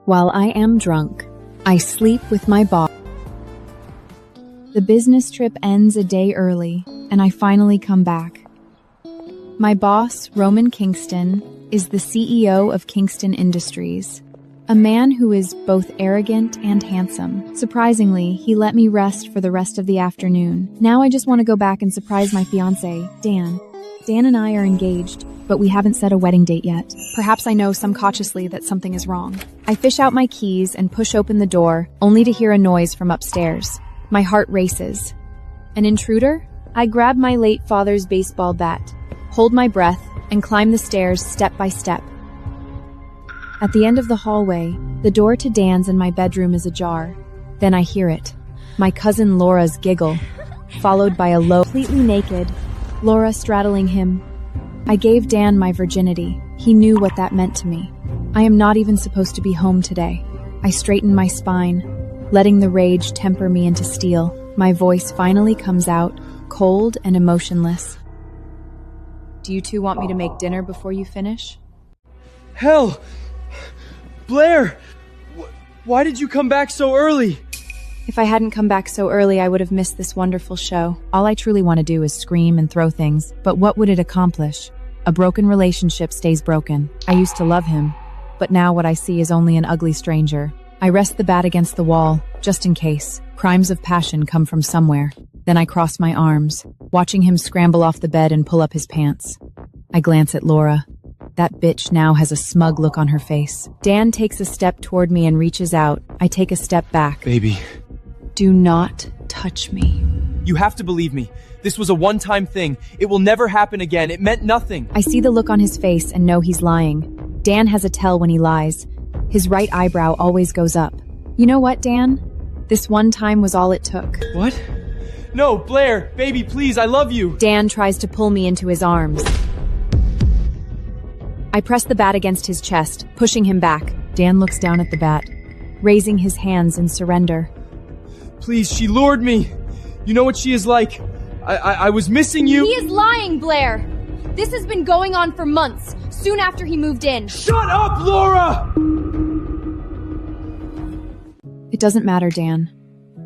While I am drunk, I sleep with my boss. The business trip ends a day early, and I finally come back. My boss, Roman Kingston, is the CEO of Kingston Industries, a man who is both arrogant and handsome. Surprisingly, he let me rest for the rest of the afternoon. Now I just want to go back and surprise my fiancé, Dan. Dan and I are engaged, but we haven't set a wedding date yet. Perhaps I know subconsciously that something is wrong. I fish out my keys and push open the door, only to hear a noise from upstairs. My heart races. An intruder? I grab my late father's baseball bat, hold my breath, and climb the stairs step by step. At the end of the hallway, the door to Dan's and my bedroom is ajar. Then I hear it. My cousin Laura's giggle, followed by a low, completely naked, Laura straddling him. I gave Dan my virginity. He knew what that meant to me. I am not even supposed to be home today. I straighten my spine, letting the rage temper me into steel. My voice finally comes out, cold and emotionless. Do you two want me to make dinner before you finish? Hell! Blair! Why did you come back so early? If I hadn't come back so early, I would have missed this wonderful show. All I truly want to do is scream and throw things, but what would it accomplish? A broken relationship stays broken. I used to love him, but now what I see is only an ugly stranger. I rest the bat against the wall, just in case. Crimes of passion come from somewhere. Then I cross my arms, watching him scramble off the bed and pull up his pants. I glance at Laura. That bitch now has a smug look on her face. Dan takes a step toward me and reaches out. I take a step back. Baby. Do not touch me. You have to believe me. This was a one-time thing. It will never happen again. It meant nothing. I see the look on his face and know he's lying. Dan has a tell when he lies. His right eyebrow always goes up. You know what, Dan? This one time was all it took. What? No, Blair, baby, please, I love you. Dan tries to pull me into his arms. I press the bat against his chest, pushing him back. Dan looks down at the bat, raising his hands in surrender. Please, she lured me. You know what she is like. I was missing you. He is lying, Blair. This has been going on for months, soon after he moved in. Shut up, Laura! It doesn't matter, Dan.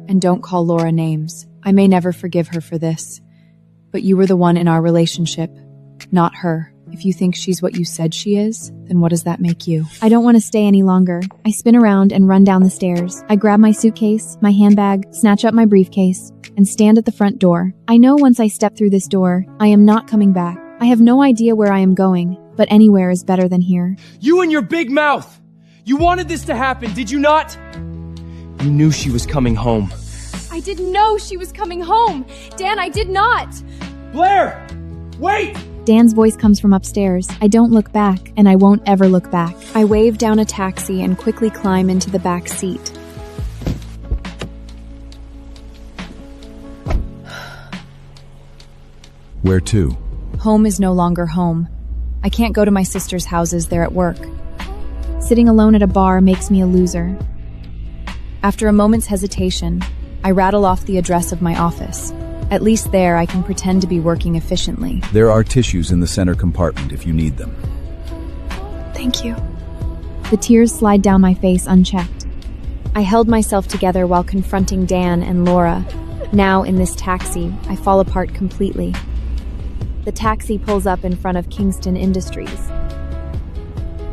And don't call Laura names. I may never forgive her for this. But you were the one in our relationship, not her. If you think she's what you said she is, then what does that make you? I don't want to stay any longer. I spin around and run down the stairs. I grab my suitcase, my handbag, snatch up my briefcase, and stand at the front door. I know once I step through this door, I am not coming back. I have no idea where I am going, but anywhere is better than here. You and your big mouth! You wanted this to happen, did you not? You knew she was coming home. I didn't know she was coming home. Dan, I did not. Blair! Wait! Dan's voice comes from upstairs. I don't look back, and I won't ever look back. I wave down a taxi and quickly climb into the back seat. Where to? Home is no longer home. I can't go to my sister's houses, they're at work. Sitting alone at a bar makes me a loser. After a moment's hesitation, I rattle off the address of my office. At least there I can pretend to be working efficiently. There are tissues in the center compartment if you need them. Thank you. The tears slide down my face unchecked. I held myself together while confronting Dan and Laura. Now, in this taxi, I fall apart completely. The taxi pulls up in front of Kingston Industries.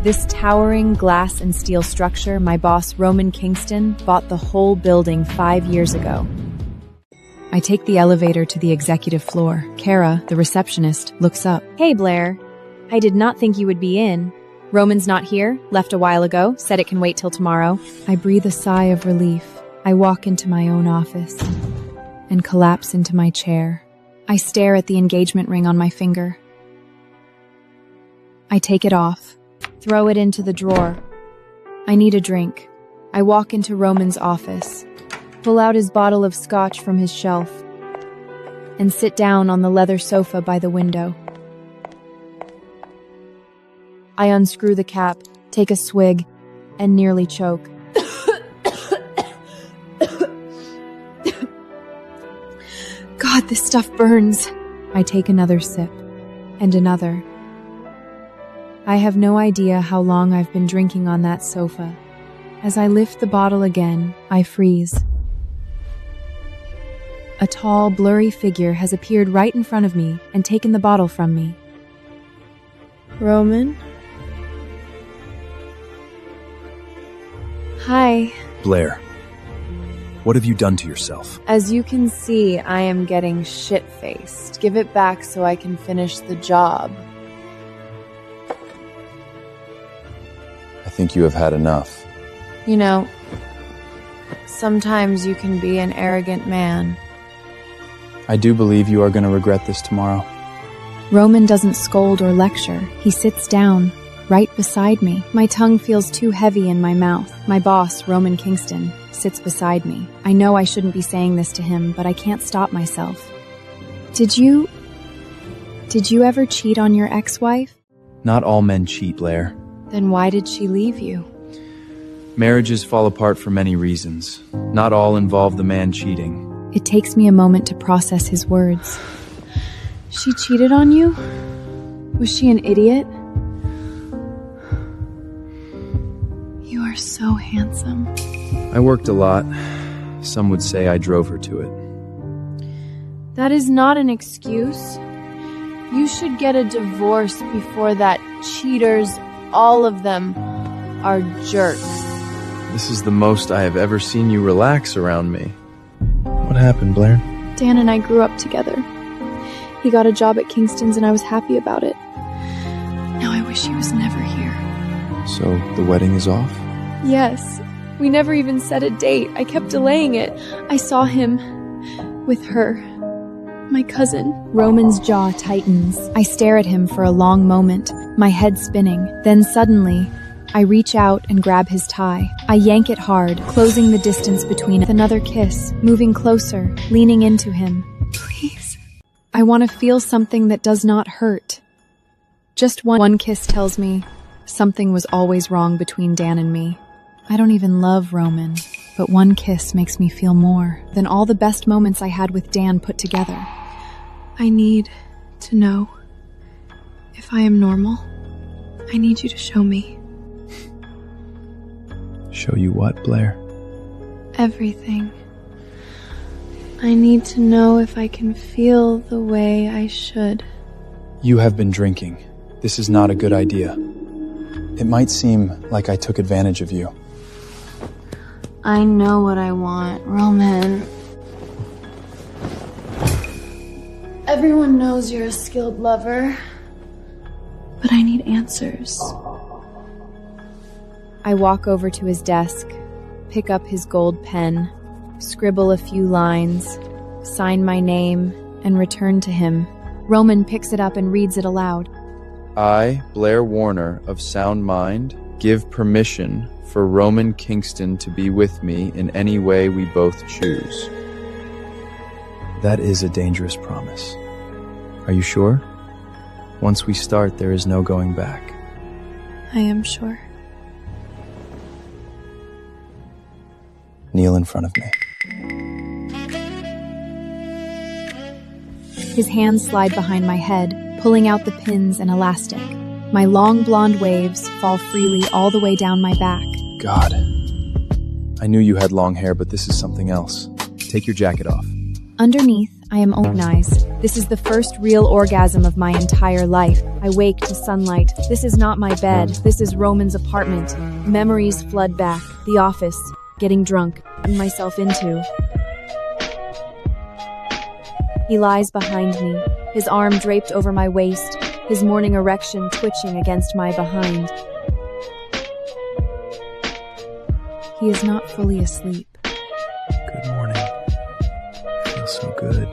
This towering glass and steel structure, my boss, Roman Kingston, bought the whole building 5 years ago. I take the elevator to the executive floor. Kara, the receptionist, looks up. Hey, Blair. I did not think you would be in. Roman's not here, left a while ago, said it can wait till tomorrow. I breathe a sigh of relief. I walk into my own office and collapse into my chair. I stare at the engagement ring on my finger. I take it off, throw it into the drawer. I need a drink. I walk into Roman's office, pull out his bottle of scotch from his shelf, and sit down on the leather sofa by the window. I unscrew the cap, take a swig, and nearly choke. God, this stuff burns. I take another sip, and another. I have no idea how long I've been drinking on that sofa. As I lift the bottle again, I freeze. A tall, blurry figure has appeared right in front of me and taken the bottle from me. Roman? Hi. Blair, what have you done to yourself? As you can see, I am getting shit-faced. Give it back so I can finish the job. I think you have had enough. You know, sometimes you can be an arrogant man. I do believe you are going to regret this tomorrow. Roman doesn't scold or lecture. He sits down, right beside me. My tongue feels too heavy in my mouth. My boss, Roman Kingston, sits beside me. I know I shouldn't be saying this to him, but I can't stop myself. Did you ever cheat on your ex-wife? Not all men cheat, Blair. Then why did she leave you? Marriages fall apart for many reasons. Not all involve the man cheating. It takes me a moment to process his words. She cheated on you? Was she an idiot? You are so handsome. I worked a lot. Some would say I drove her to it. That is not an excuse. You should get a divorce before that. Cheaters, all of them, are jerks. This is the most I have ever seen you relax around me. What happened, Blair? Dan and I grew up together. He got a job at Kingston's and I was happy about it. Now I wish he was never here. So the wedding is off? Yes. We never even set a date. I kept delaying it. I saw him with her. My cousin. Roman's jaw tightens. I stare at him for a long moment, my head spinning. Then suddenly, I reach out and grab his tie. I yank it hard, closing the distance between us. Another kiss, moving closer, leaning into him. Please. I want to feel something that does not hurt. Just one kiss tells me something was always wrong between Dan and me. I don't even love Roman, but one kiss makes me feel more than all the best moments I had with Dan put together. I need to know if I am normal. I need you to show me. Show you what, Blair? Everything. I need to know if I can feel the way I should. You have been drinking. This is not a good idea. It might seem like I took advantage of you. I know what I want, Roman. Everyone knows you're a skilled lover, but I need answers. I walk over to his desk, pick up his gold pen, scribble a few lines, sign my name, and return to him. Roman picks it up and reads it aloud. I, Blair Warner of sound mind, give permission for Roman Kingston to be with me in any way we both choose. That is a dangerous promise. Are you sure? Once we start, there is no going back. I am sure. Kneel in front of me. His hands slide behind my head, pulling out the pins and elastic. My long blonde waves fall freely all the way down my back. God. I knew you had long hair, but this is something else. Take your jacket off. Underneath, I am organized. This is the first real orgasm of my entire life. I wake to sunlight. This is not my bed. This is Roman's apartment. Memories flood back. The office. Getting drunk. Putting myself into. He lies behind me, his arm draped over my waist, his morning erection twitching against my behind. He is not fully asleep. Good morning. Feels so good.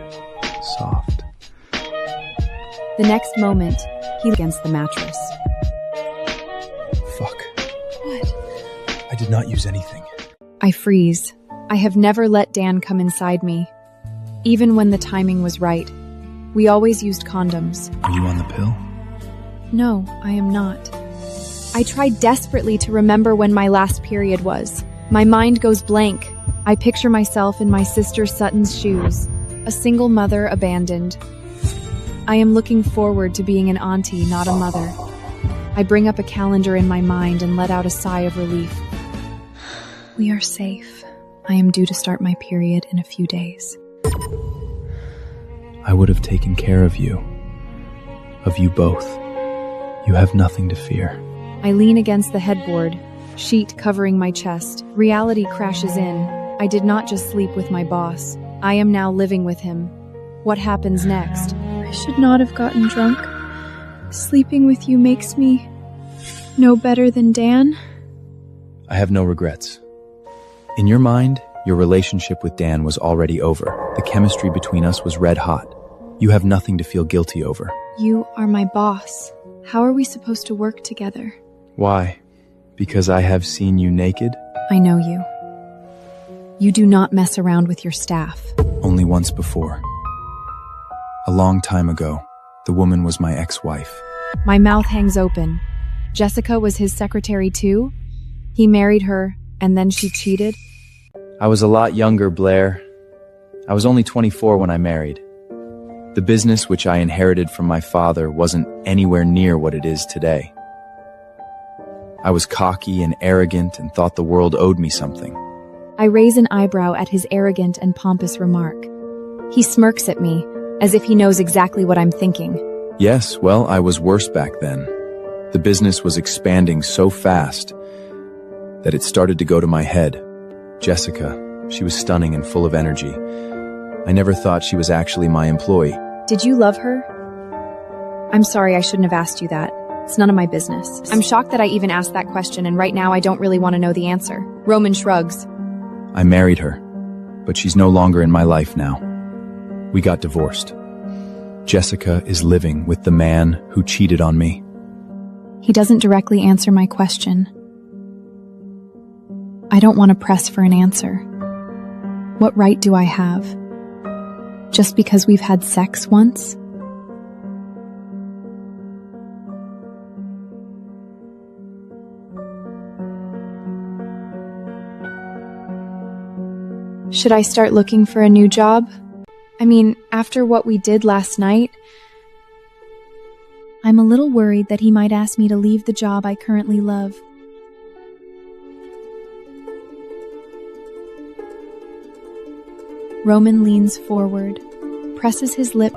Soft. The next moment, he against the mattress. Fuck. What? I did not use anything. I freeze. I have never let Dan come inside me. Even when the timing was right. We always used condoms. Are you on the pill? No, I am not. I tried desperately to remember when my last period was. My mind goes blank. I picture myself in my sister Sutton's shoes, a single mother abandoned. I am looking forward to being an auntie, not a mother. I bring up a calendar in my mind and let out a sigh of relief. We are safe. I am due to start my period in a few days. I would have taken care of you. Of you both. You have nothing to fear. I lean against the headboard, sheet covering my chest. Reality crashes in. I did not just sleep with my boss. I am now living with him. What happens next? I should not have gotten drunk. Sleeping with you makes me no better than Dan. I have no regrets. In your mind, your relationship with Dan was already over. The chemistry between us was red hot. You have nothing to feel guilty over. You are my boss. How are we supposed to work together? Why? Because I have seen you naked? I know you. You do not mess around with your staff. Only once before. A long time ago, the woman was my ex-wife. My mouth hangs open. Jessica was his secretary too? He married her, and then she cheated? I was a lot younger, Blair. I was only 24 when I married. The business which I inherited from my father wasn't anywhere near what it is today. I was cocky and arrogant and thought the world owed me something. I raise an eyebrow at his arrogant and pompous remark. He smirks at me, as if he knows exactly what I'm thinking. Yes, well, I was worse back then. The business was expanding so fast that it started to go to my head. Jessica, she was stunning and full of energy. I never thought she was actually my employee. Did you love her? I'm sorry, I shouldn't have asked you that. It's none of my business. I'm shocked that I even asked that question, and right now I don't really want to know the answer. Roman shrugs. I married her, but she's no longer in my life now. We got divorced. Jessica is living with the man who cheated on me. He doesn't directly answer my question. I don't want to press for an answer. What right do I have? Just because we've had sex once? Should I start looking for a new job? I mean, after what we did last night, I'm a little worried that he might ask me to leave the job I currently love. Roman leans forward, presses his lip.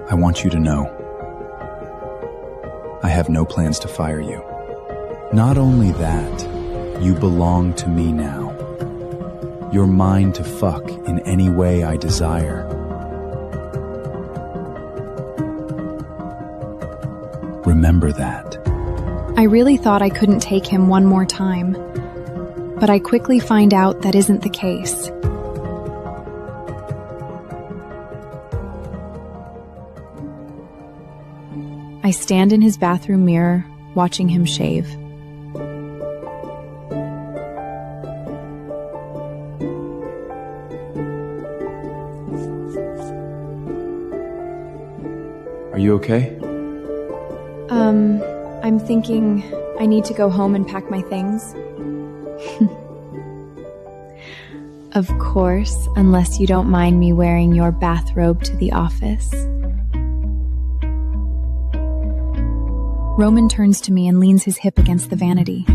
I want you to know, I have no plans to fire you. Not only that, you belong to me now. You're mine to fuck in any way I desire. Remember that. I really thought I couldn't take him one more time, but I quickly find out that isn't the case. I stand in his bathroom mirror, watching him shave. Are you okay? I'm thinking I need to go home and pack my things. Of course, unless you don't mind me wearing your bathrobe to the office. Roman turns to me and leans his hip against the vanity.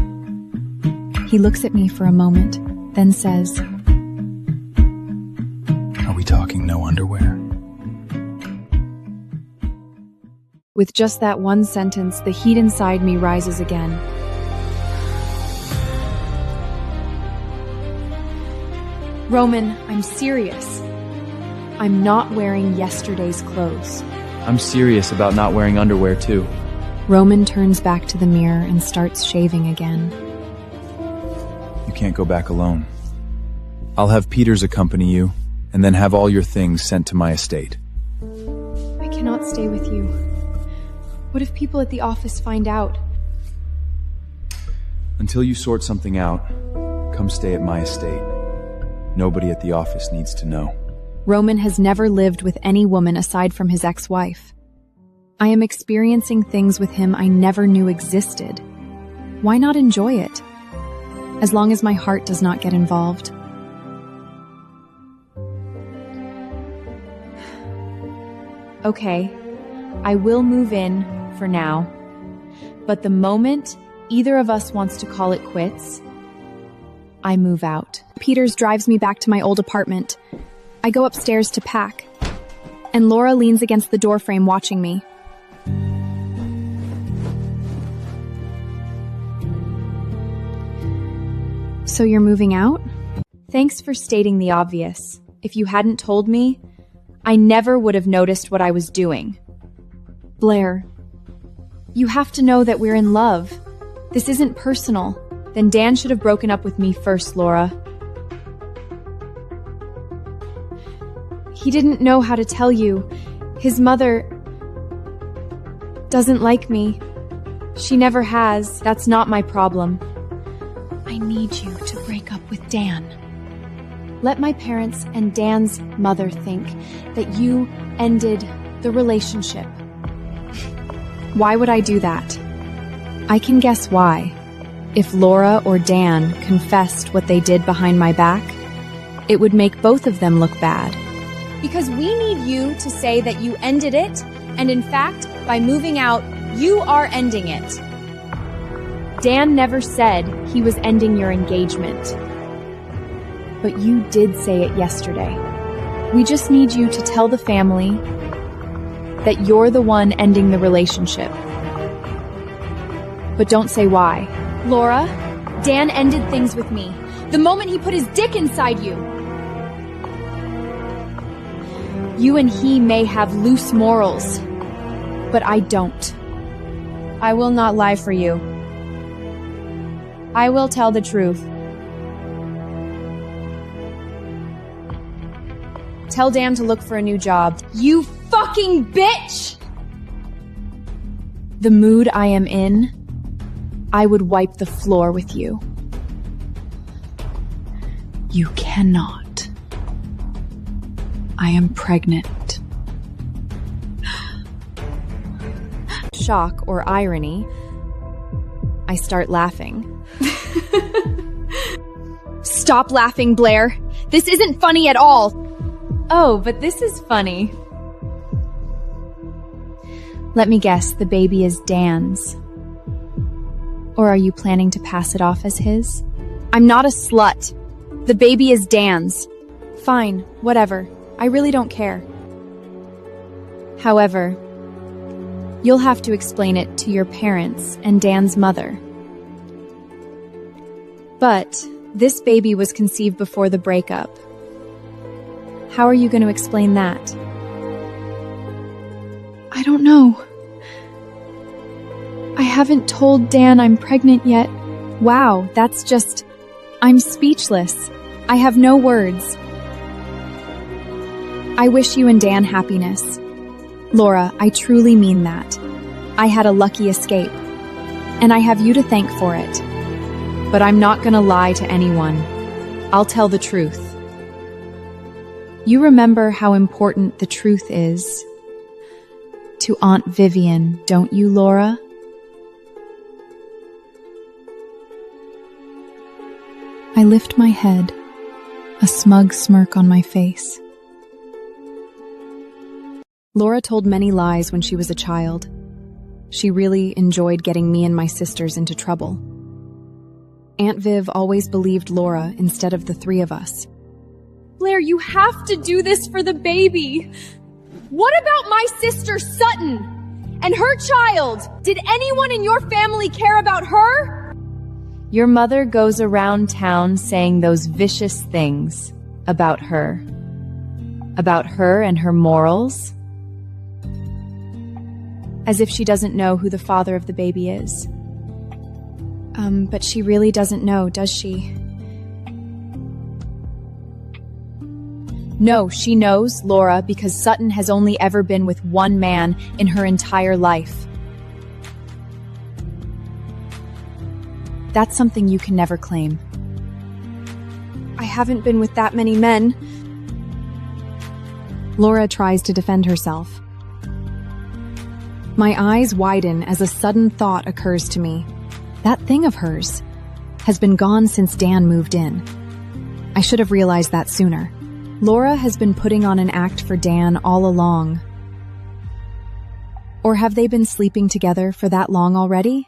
He looks at me for a moment, then says, Are we talking no underwear? With just that one sentence, the heat inside me rises again. Roman, I'm serious. I'm not wearing yesterday's clothes. I'm serious about not wearing underwear too. Roman turns back to the mirror and starts shaving again. You can't go back alone. I'll have Peters accompany you, and then have all your things sent to my estate. I cannot stay with you. What if people at the office find out? Until you sort something out, come stay at my estate. Nobody at the office needs to know. Roman has never lived with any woman aside from his ex-wife. I am experiencing things with him I never knew existed. Why not enjoy it? As long as my heart does not get involved. Okay, I will move in for now. But the moment either of us wants to call it quits, I move out. Peters drives me back to my old apartment. I go upstairs to pack, and Laura leans against the doorframe watching me. So you're moving out? Thanks for stating the obvious. If you hadn't told me, I never would have noticed what I was doing. Blair, you have to know that we're in love. This isn't personal. Then Dan should have broken up with me first, Laura. He didn't know how to tell you. His mother doesn't like me. She never has. That's not my problem. I need you to break up with Dan. Let my parents and Dan's mother think that you ended the relationship. Why would I do that? I can guess why. If Laura or Dan confessed what they did behind my back, it would make both of them look bad. Because we need you to say that you ended it, and in fact, by moving out, you are ending it. Dan never said he was ending your engagement. But you did say it yesterday. We just need you to tell the family that you're the one ending the relationship. But don't say why. Laura, Dan ended things with me the moment he put his dick inside you. You and he may have loose morals, but I don't. I will not lie for you. I will tell the truth. Tell Dan to look for a new job. You fucking bitch! The mood I am in, I would wipe the floor with you. You cannot. I am pregnant. Shock or irony, I start laughing. Stop laughing, Blair. This isn't funny at all. Oh, but this is funny. Let me guess, the baby is Dan's. Or are you planning to pass it off as his? I'm not a slut. The baby is Dan's. Fine, whatever. I really don't care. However, you'll have to explain it to your parents and Dan's mother. But this baby was conceived before the breakup. How are you going to explain that? I don't know. I haven't told Dan I'm pregnant yet. Wow, that's just... I'm speechless. I have no words. I wish you and Dan happiness. Laura, I truly mean that. I had a lucky escape, and I have you to thank for it. But I'm not gonna lie to anyone. I'll tell the truth. You remember how important the truth is to Aunt Vivian, don't you, Laura? I lift my head, a smug smirk on my face. Laura told many lies when she was a child. She really enjoyed getting me and my sisters into trouble. Aunt Viv always believed Laura instead of the three of us. Blair, you have to do this for the baby. What about my sister Sutton and her child? Did anyone in your family care about her? Your mother goes around town saying those vicious things about her. About her and her morals. As if she doesn't know who the father of the baby is. But she really doesn't know, does she? No, she knows, Laura, because Sutton has only ever been with one man in her entire life. That's something you can never claim. I haven't been with that many men. Laura tries to defend herself. My eyes widen as a sudden thought occurs to me. That thing of hers has been gone since Dan moved in. I should have realized that sooner. Laura has been putting on an act for Dan all along. Or have they been sleeping together for that long already?